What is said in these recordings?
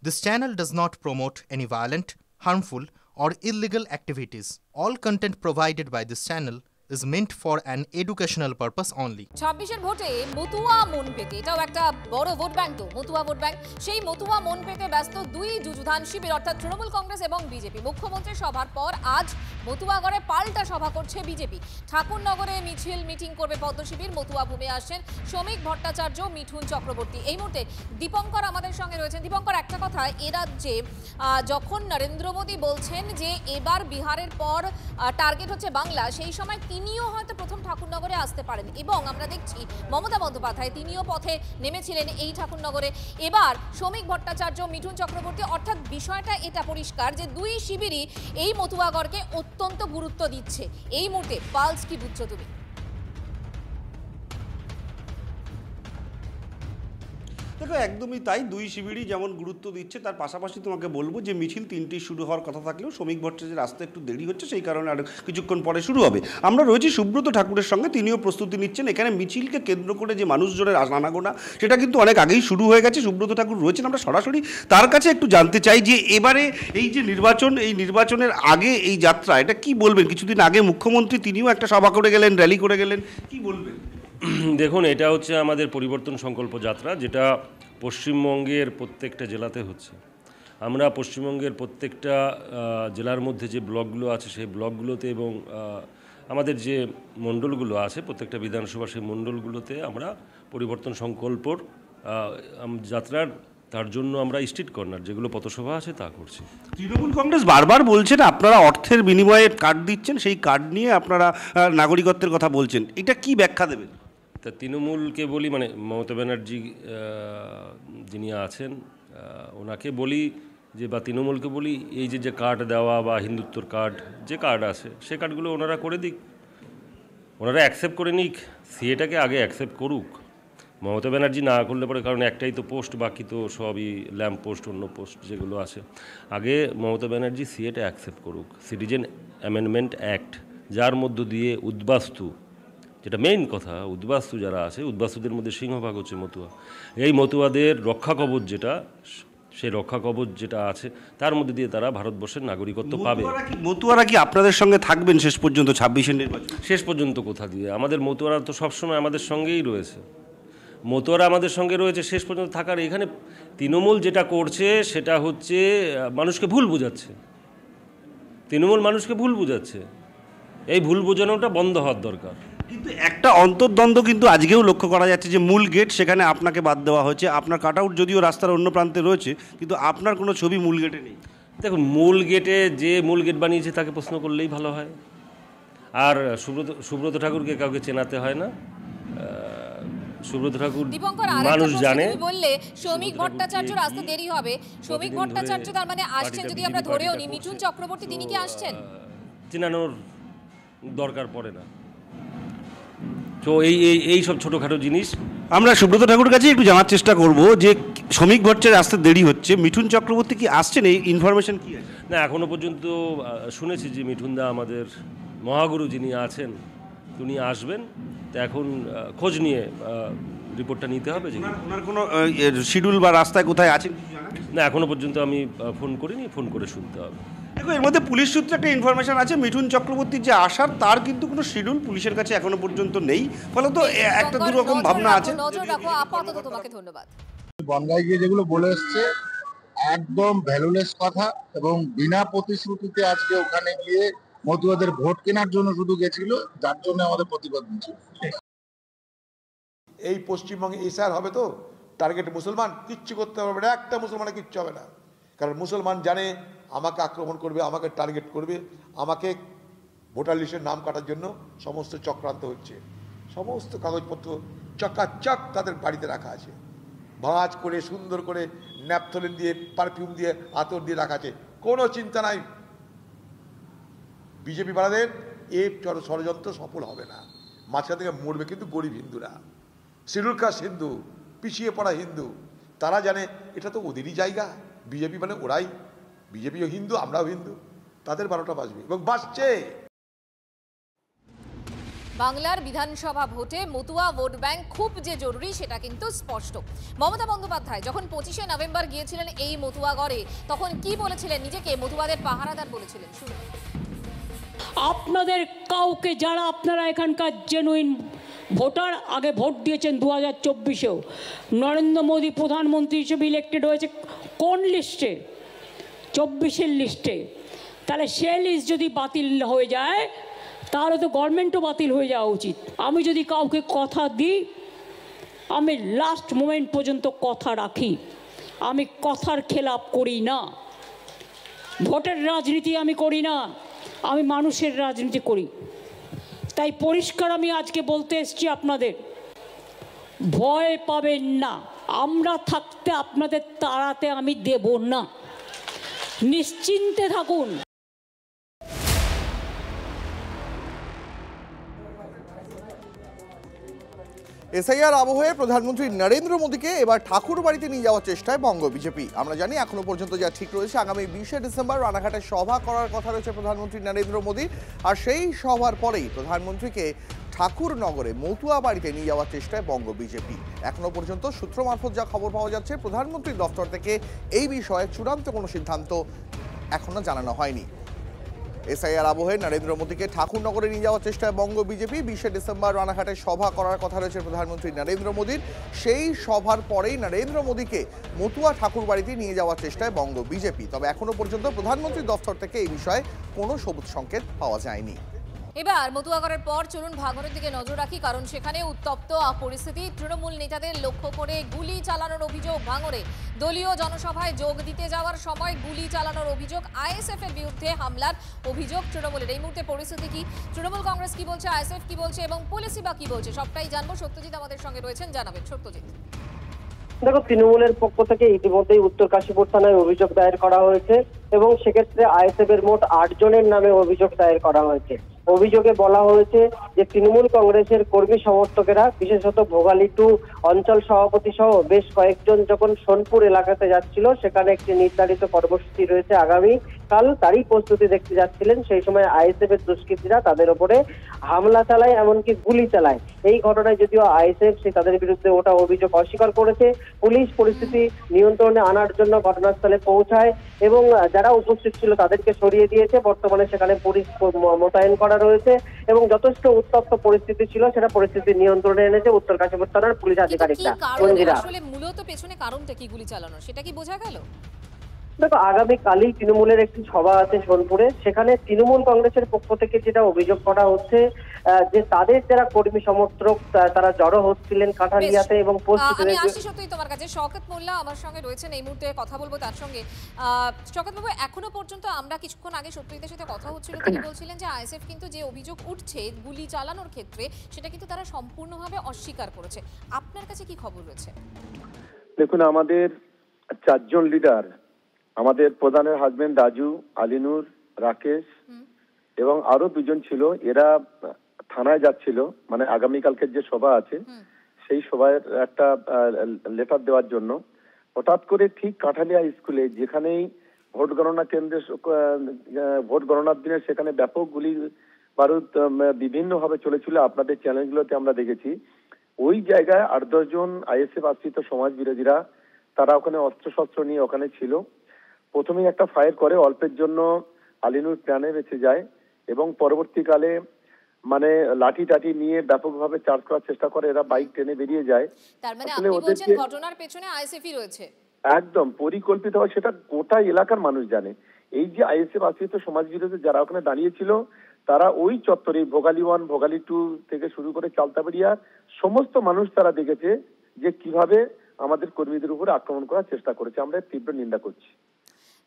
This channel does not promote any violent, harmful, or illegal activities. All content provided by this channel is meant for an educational purpose only. 26-এর ভোটে মতুয়া মন পেতে, এটাও একটা বড় vote bank তো, Matua vote bank. সেই মতুয়া মন পেতে ব্যস্ত দুই যুযুধান শিবির অর্থাৎ তৃণমূল কংগ্রেস এবং বিজেপি। মুখ্যমন্ত্রীর সভার পর আজ মতুয়াগড়ে পাল্টা সভা করছে বিজেপি। ঠাকুরনগরে মিটিং করবে পদ্ম শিবির। মতুয়া ভূমে আসছেন শ্রমিক ভট্টাচার্য, মিঠুন চক্রবর্তী। এই মুহূর্তে দীপঙ্কর আমাদের সঙ্গে রয়েছেন। দীপঙ্কর, একটা কথা, এ রাজ্যে যখন নরেন্দ্র মোদী বলছেন যে এবার বিহারের পর টার্গেট হচ্ছে বাংলা, সেই সময় তিনিও হয়তো প্রথম ঠাকুরনগরে আসতে পারেন এবং আমরা দেখছি মমতা বন্দ্যোপাধ্যায় তিনিও পথে নেমেছিলেন এই ঠাকুরনগরে। এবার শ্রমিক ভট্টাচার্য, মিঠুন চক্রবর্তী, অর্থাৎ বিষয়টা এটা পরিষ্কার যে দুই শিবিরই এই মতুয়াগড়কে অত্যন্ত গুরুত্ব দিচ্ছে। এই মুহূর্তে পালস কি বুঝছো তুমি? দেখো, একদমই তাই। দুই শিবিরই যেমন গুরুত্ব দিচ্ছে, তার পাশাপাশি তোমাকে বলবো যে মিছিল 3টি শুরু হওয়ার কথা থাকলেও শ্রমিক ভট্টাচার্যের আসতে একটু দেরি হচ্ছে, সেই কারণে আর কিছুক্ষণ পরে শুরু হবে। আমরা রয়েছি সুব্রত ঠাকুরের সঙ্গে, তিনিও প্রস্তুতি নিচ্ছেন। এখানে মিছিলকে কেন্দ্র করে যে মানুষজনের আনাগোনা, সেটা কিন্তু অনেক আগেই শুরু হয়ে গেছে। সুব্রত ঠাকুর রয়েছেন, আমরা সরাসরি তার কাছে একটু জানতে চাই যে এবারে এই যে নির্বাচন, এই নির্বাচনের আগে এই যাত্রা, এটা কি বলবেন? কিছুদিন আগে মুখ্যমন্ত্রী তিনিও একটা সভা করে গেলেন, র্যালি করে গেলেন, কি বলবেন? দেখুন, এটা হচ্ছে আমাদের পরিবর্তন সংকল্প যাত্রা, যেটা পশ্চিমবঙ্গের প্রত্যেকটা জেলাতে হচ্ছে। আমরা পশ্চিমবঙ্গের প্রত্যেকটা জেলার মধ্যে যে ব্লকগুলো আছে সেই ব্লকগুলোতে এবং আমাদের যে মণ্ডলগুলো আছে প্রত্যেকটা বিধানসভা, সেই মণ্ডলগুলোতে আমরা পরিবর্তন সংকল্পর যাত্রার, তার জন্য আমরা স্ট্রিট কর্নার যেগুলো পথসভা আছে তা করছি। তৃণমূল কংগ্রেস বারবার বলছেন আপনারা অর্থের বিনিময়ে কার্ড দিচ্ছেন, সেই কার্ড নিয়ে আপনারা নাগরিকত্বের কথা বলছেন, এটা কি ব্যাখ্যা দেবেন? তা তৃণমূলকে বলি, মানে মমতা ব্যানার্জি যিনি আছেন ওনাকে বলি যে, বা তৃণমূলকে বলি, এই যে কার্ড দেওয়া বা হিন্দুত্বর কার্ড, যে কার্ড আছে সে কার্ডগুলো ওনারা করে দিক, ওনারা অ্যাকসেপ্ট করে নিক, সিএটাকে আগে অ্যাকসেপ্ট করুক। মমতা ব্যানার্জি না করলে পরে, কারণ একটাই তো পোস্ট, বাকি তো সবই ল্যাম্প পোস্ট, অন্য পোস্ট যেগুলো আছে। আগে মমতা ব্যানার্জি সিএটা অ্যাকসেপ্ট করুক, সিটিজেন অ্যামেন্ডমেন্ট অ্যাক্ট, যার মধ্য দিয়ে উদ্বাস্তু, যেটা মেইন কথা, উদ্বাস্তু যারা আছে, উদ্বাস্তুদের মধ্যে সিংহভাগ হচ্ছে মতুয়া। এই মতুয়াদের রক্ষা কবচ যেটা, সেই রক্ষা কবচ যেটা আছে, তার মধ্যে দিয়ে তারা ভারতবর্ষের নাগরিকত্ব পাবে। মতুয়ারা কি আপনাদের সঙ্গে থাকবেন শেষ পর্যন্ত 26-এর নির্বাচন? শেষ পর্যন্ত কোথা দিয়ে? আমাদের মতুয়ারা তো সবসময় আমাদের সঙ্গেই রয়েছে। মতুয়ারা আমাদের সঙ্গে রয়েছে শেষ পর্যন্ত থাকার। এখানে তৃণমূল যেটা করছে সেটা হচ্ছে মানুষকে ভুল বোঝাচ্ছে। তৃণমূল মানুষকে ভুল বোঝাচ্ছে, এই ভুল বোঝানোটা বন্ধ হওয়ার দরকার। কিন্তু একটা অন্তর্দ্বন্দ্ব কিন্তু আজকেও লক্ষ্য করা যাচ্ছে যে মূল গেট, সেখানে আপনাকে বাদ দেওয়া হয়েছে। আপনার কাট আউট যদিও রাস্তার অন্য প্রান্তে রয়েছে, কিন্তু আপনার কোনো ছবি মূল গেটে নেই। দেখুন, মূল গেটে যে মূল গেট বানিয়েছে তাকে প্রশ্ন করলেই ভালো হয়। আর সুব্রত ঠাকুরকে কাউকে চেনাতে হয় না। সুব্রত ঠাকুর মানুষ জানে। বললে শ্রমিক ভট্টাচার্য আসতে দেরি হবে, শ্রমিক ভট্টাচার্য তার মানে আসছেন, যদি আমরা ধরেও নি মিঠুন চক্রবর্তী তিনি কি আসছেন? চেনানোর দরকার পড়ে না। তো এই সব ছোটোখাটো জিনিস আমরা সুব্রত ঠাকুর কাছে একটু জানার চেষ্টা করব যে শ্রমিক ভট্টাচার্য আসতে দেরি হচ্ছে, মিঠুন চক্রবর্তী কি আসছেন, এই ইনফরমেশন কি আছে? না, এখনও পর্যন্ত শুনেছি যে মিঠুনদা আমাদের মহাগুরু যিনি আছেন উনি আসবেন। তো এখন খোঁজ নিয়ে রিপোর্টটা নিতে হবে যে ওনার কোনো শিডিউল বা রাস্তায় কোথায় আছেন না, এখনও পর্যন্ত আমি ফোন করিনি, ফোন করে শুনতে হবে। দেখো, এর মধ্যে পুলিশ সূত্রে একটা ইনফরমেশন আছে, মিঠুন চক্রবর্তীর যে আসার, তার কিন্তু কোনো শিডিউল পুলিশের কাছে এখনো পর্যন্ত নেই। ফলে তো একটা দুরকম ভাবনা আছে। নজর রাখো। আপাতত তোমাকে ধন্যবাদ। বনগাঁয় গিয়ে যেগুলো বলে এসছে একদম ভ্যালুলেস কথা, এবং বিনা প্রতিশ্রুতিতে আজকে ওখানে গিয়ে মতুয়াদের ভোট কেনার জন্য শুধু গেছিল, যার জন্য আমাদের প্রতিবাদ ছিল। এই পশ্চিমবঙ্গে এসআর হবে তো টার্গেট মুসলমান, কিচ্ছু করতে পারবে না, একটা মুসলমানের কিচ্ছু হবে না। কারণ মুসলমান জানে আমাকে আক্রমণ করবে, আমাকে টার্গেট করবে, আমাকে ভোটার লিস্টের নাম কাটার জন্য সমস্ত চক্রান্ত হচ্ছে। সমস্ত কাগজপত্র চকাচক তাদের বাড়িতে রাখা আছে, ভাঁজ করে সুন্দর করে ন্যাপথলিন দিয়ে, পারফিউম দিয়ে, আতর দিয়ে রাখা আছে, কোনো চিন্তা নাই। বিজেপি বাড়াদের এই ষড়যন্ত্র সফল হবে না। মাঝখান থেকে মরবে কিন্তু গরিব হিন্দুরা, শিডিউল কাস্ট হিন্দু, পিছিয়ে পড়া হিন্দু। তারা জানে এটা তো ওদেরই জায়গা, বিজেপি মানে ওরাই, বিজেপিও হিন্দু, আমরাও হিন্দু, তাদের 12টা বাজবে এবং বাজছে। বাংলার বিধানসভা ভোটে মতুয়া ভোট ব্যাংক খুব যে জরুরি সেটা কিন্তু স্পষ্ট। মমতা বন্দ্যোপাধ্যায় যখন 25শে নভেম্বর গিয়েছিলেন এই মতুয়াগড়ে, তখন কি বলেছিলেন? নিজেকে মতুয়াদের পাহারাদার বলেছিলেন। শুনুন। আপনাদের কাউকে, যারা আপনারা এখানকার জেনুইন ভোটার, আগে ভোট দিয়েছেন 2024-এও, নরেন্দ্র মোদী প্রধানমন্ত্রী হিসেবে ইলেক্টেড হয়েছে কোন লিস্টে? 24-এর লিস্টে। তাহলে সে লিস্ট যদি বাতিল হয়ে যায় তাহলে তো গভর্নমেন্টও বাতিল হয়ে যাওয়া উচিত। আমি যদি কাউকে কথা দিই, আমি লাস্ট মোমেন্ট পর্যন্ত কথা রাখি। আমি কথার খেলাপ করি না। ভোটের রাজনীতি আমি করি না, আমি মানুষের রাজনীতি করি। তাই পরিষ্কার আমি আজকে বলতে এসেছি আপনাদের, ভয় পাবেন না। আমরা থাকতে আপনাদের তাড়াতে আমি দেব না, নিশ্চিন্তে থাকুন। এসআইআর আবহে প্রধানমন্ত্রী নরেন্দ্র মোদীকে এবার ঠাকুর বাড়িতে নিয়ে যাওয়ার চেষ্টায় বঙ্গ বিজেপি। আমরা জানি এখনো পর্যন্ত যা ঠিক রয়েছে, আগামী 20শে ডিসেম্বর রানাঘাটে সভা করার কথা রয়েছে প্রধানমন্ত্রী নরেন্দ্র মোদী। আর সেই সভার পরেই প্রধানমন্ত্রীকে ঠাকুরনগরে মতুয়া বাড়িতে নিয়ে যাওয়ার চেষ্টায় বঙ্গ বিজেপি। এখনো পর্যন্ত সূত্র মারফত যা খবর পাওয়া যাচ্ছে, প্রধানমন্ত্রীর দফতর থেকে এই বিষয়ে চূড়ান্ত কোনো সিদ্ধান্ত এখনো জানানো হয়নি। এসআইআর আবহে নরেন্দ্র মোদীকে ঠাকুরনগরে নিয়ে যাওয়ার চেষ্টায় বঙ্গ বিজেপি। 20শে ডিসেম্বর রানাঘাটে সভা করার কথা রয়েছে প্রধানমন্ত্রী নরেন্দ্র মোদীর। সেই সভার পরেই নরেন্দ্র মোদীকে মতুয়া ঠাকুর বাড়িতে নিয়ে যাওয়ার চেষ্টায় বঙ্গ বিজেপি। তবে এখনো পর্যন্ত প্রধানমন্ত্রীর দফতর থেকে এই বিষয়ে কোনো সবুজ সংকেত পাওয়া যায়নি। এবার মতুয়াগড়ের পর চলুন ভাঙড়ের দিকে নজর রাখি, কারণ সেখানে উত্তপ্ত পরিস্থিতি। তৃণমূল নেতাদের লক্ষ্য করে গুলি চালানোর অভিযোগ ভাঙড়ে। দলীয় জনসভায় যোগ দিতে যাওয়ার সময় গুলি চালানোর অভিযোগ, আইএসএফ এর বিরুদ্ধে হামলার অভিযোগ তৃণমূলের। এই মুহূর্তে পরিস্থিতি কি, তৃণমূল কংগ্রেস কি বলছে, আইএসএফ কি বলছে এবং পুলিশই বা কি বলছে, সবটাই জানবো। সত্যজিৎ আমাদের সঙ্গে রয়েছেন, জানাবেন সত্যজিৎ। দেখো, তৃণমূলের পক্ষ থেকে ইতিমধ্যেই উত্তর কাশীপুর থানায় অভিযোগ দায়ের করা হয়েছে এবং সেক্ষেত্রে আইএসএফ এর মোট 8 জনের নামে অভিযোগ দায়ের করা হয়েছে। অভিযোগে বলা হয়েছে যে তৃণমূল কংগ্রেসের কর্মী সমর্থকেরা, বিশেষত ভোগালী 2 অঞ্চল সভাপতি সহ বেশ কয়েকজন যখন সোনপুর এলাকাতে যাচ্ছিল, সেখানে একটি নির্ধারিত কর্মসূচি রয়েছে আগামী কাল, তারই প্রস্তুতি দেখতে যাচ্ছিলেন। সেই সময় আইএসএফ এর দুষ্কৃতীরা তাদের উপরে হামলা চালায়, এমনকি গুলি চালায়। এই ঘটনায় যদিও আইএসএফ তাদের বিরুদ্ধে ওটা অভিযোগ অস্বীকার করেছে। পুলিশ পরিস্থিতি নিয়ন্ত্রণে আনার জন্য ঘটনাস্থলে পৌঁছায় এবং যারা উপস্থিত ছিল তাদেরকে সরিয়ে দিয়েছে। বর্তমানে সেখানে পুলিশ মোতায়েন করা রয়েছে এবং যথেষ্ট উত্তপ্ত পরিস্থিতি ছিল, সেটা পরিস্থিতি নিয়ন্ত্রণে এনেছে উত্তর কাশীপুর থানার পুলিশ আধিকারিকরা। আসলে মূলত পেছনে কারণটা কি গুলি চালানোর, সেটা কি বোঝা গেল? দেখো, আগামীকালই তৃণমূলের একটি সভা আছে সোনপুরে। সেখানে তৃণমূল কংগ্রেসের পক্ষ থেকে যেটা অভিযোগ করা হচ্ছে যে তাদের যারা কর্মী সমর্থক তারা জড়ো হচ্ছিলেন কাঠালিয়াতে এবং আমি আসছি সত্যি তোমার কাছে। শওকত মোল্লা আমার সঙ্গে রয়েছেন, এই মুহূর্তে কথা বলবো তার সঙ্গে। শওকত বাবু, এখনো পর্যন্ত আমরা কিছুক্ষণ আগে সত্যজিতের সাথে কথা হচ্ছিল, তিনি বলছিলেন যে আইএসএফ কিন্তু যে অভিযোগ উঠছে গুলি চালানোর ক্ষেত্রে, সেটা কিন্তু তারা সম্পূর্ণভাবে অস্বীকার করেছে। আপনার কাছে কি খবর রয়েছে? দেখুন, আমাদের 4 জন লিডার, আমাদের প্রধানের হাজবেন্ড রাজু, আলিনুর, রাকেশ এবং আরো 2 জন ছিল, এরা থানায় যাচ্ছিল, মানে আগামীকালকের যে সভা আছে সেই সভায় একটা লেটার দেওয়ার জন্য। হঠাৎ করে ঠিক কাঠালিয়া স্কুলে, যেখানেই ভোট গণনা কেন্দ্রে ভোট গণনার দিনে সেখানে ব্যাপক গুলি বারুদ বিভিন্নভাবে চলেছিল, আপনাদের চ্যানেলগুলোতে আমরা দেখেছি। ওই জায়গায় 8-10 জন আইএসএফ আশ্রিত সমাজ বিরোধীরা তারা ওখানে অস্ত্রশস্ত্র নিয়ে ওখানে ছিল। প্রথমেই একটা ফায়ার করে, অল্পের জন্য আলিনুর প্রাণে বেঁচে যায় এবং পরবর্তীকালে মানে লাঠি টাঠি নিয়ে ব্যাপকভাবে চার্জ করার চেষ্টা করে, এরা বাইক টেনে বেরিয়ে যায়। তার মানে আপনি বলছেন ঘটনার পেছনে আইএসএফই রয়েছে? একদম পরিকল্পিত হয়, সেটা গোটা এলাকার মানুষ জানে। এই যে আইএসএফ আশ্রিত সমাজ বিরোধী যারা ওখানে দাঁড়িয়েছিল, তারা ওই চত্বরে ভোগালী 1, ভোগালী 2 থেকে শুরু করে চালতাবেড়িয়া সমস্ত মানুষ তারা দেখেছে যে কিভাবে আমাদের কর্মীদের উপরে আক্রমণ করার চেষ্টা করেছে। আমরা তীব্র নিন্দা করছি।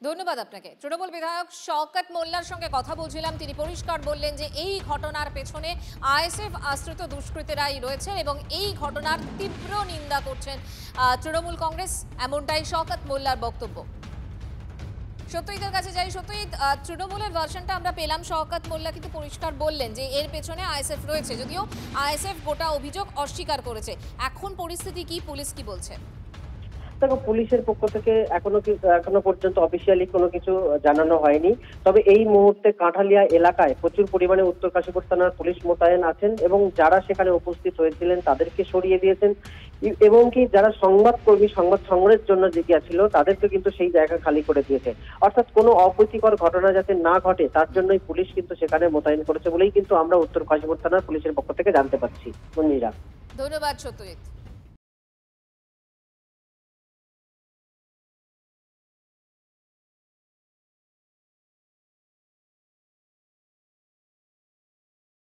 ধন্যবাদ আপনাকে। তৃণমূল বিধায়ক শওকত মোল্লার সঙ্গে কথা বলছিলাম, তিনি পরিষ্কার বললেন যে এই ঘটনার পেছনে আইএসএফ আশ্রিত দুষ্কৃতীরাই রয়েছে এবং এই ঘটনার তীব্র নিন্দা করছেন তৃণমূল কংগ্রেস, এমনটাই শওকত মোল্লার বক্তব্য। সত্যজিতের কাছে যাই। সত্যজিৎ, তৃণমূলের ভার্সনটা আমরা পেলাম, শওকত মোল্লা কিন্তু পরিষ্কার বললেন যে এর পেছনে আইএসএফ রয়েছে, যদিও আইএসএফ গোটা অভিযোগ অস্বীকার করেছে। এখন পরিস্থিতি কি, পুলিশ কি বলছে? দেখো, পুলিশের পক্ষ থেকে এখনো পর্যন্ত অফিসিয়ালি কোনো কিছু জানানো হয়নি। তবে এই মুহূর্তে কাঁঠালিয়া এলাকায় প্রচুর পরিমাণে উত্তর কাশীপুর থানার পুলিশ মোতায়েন আছেন এবং যারা সেখানে উপস্থিত হয়েছিলেন তাদেরকে সরিয়ে দিয়েছেন এবং কি যারা সংবাদকর্মী সংবাদ সংগ্রহের জন্য যে গিয়েছিল তাদেরকে কিন্তু সেই জায়গা খালি করে দিয়েছে। অর্থাৎ কোনো অপ্রীতিকর ঘটনা যাতে না ঘটে তার জন্যই পুলিশ কিন্তু সেখানে মোতায়েন করেছে বলেই কিন্তু আমরা উত্তর কাশীপুর থানার পুলিশের পক্ষ থেকে জানতে পারছি। মঞ্জিরা, ধন্যবাদ সত্যজিৎ।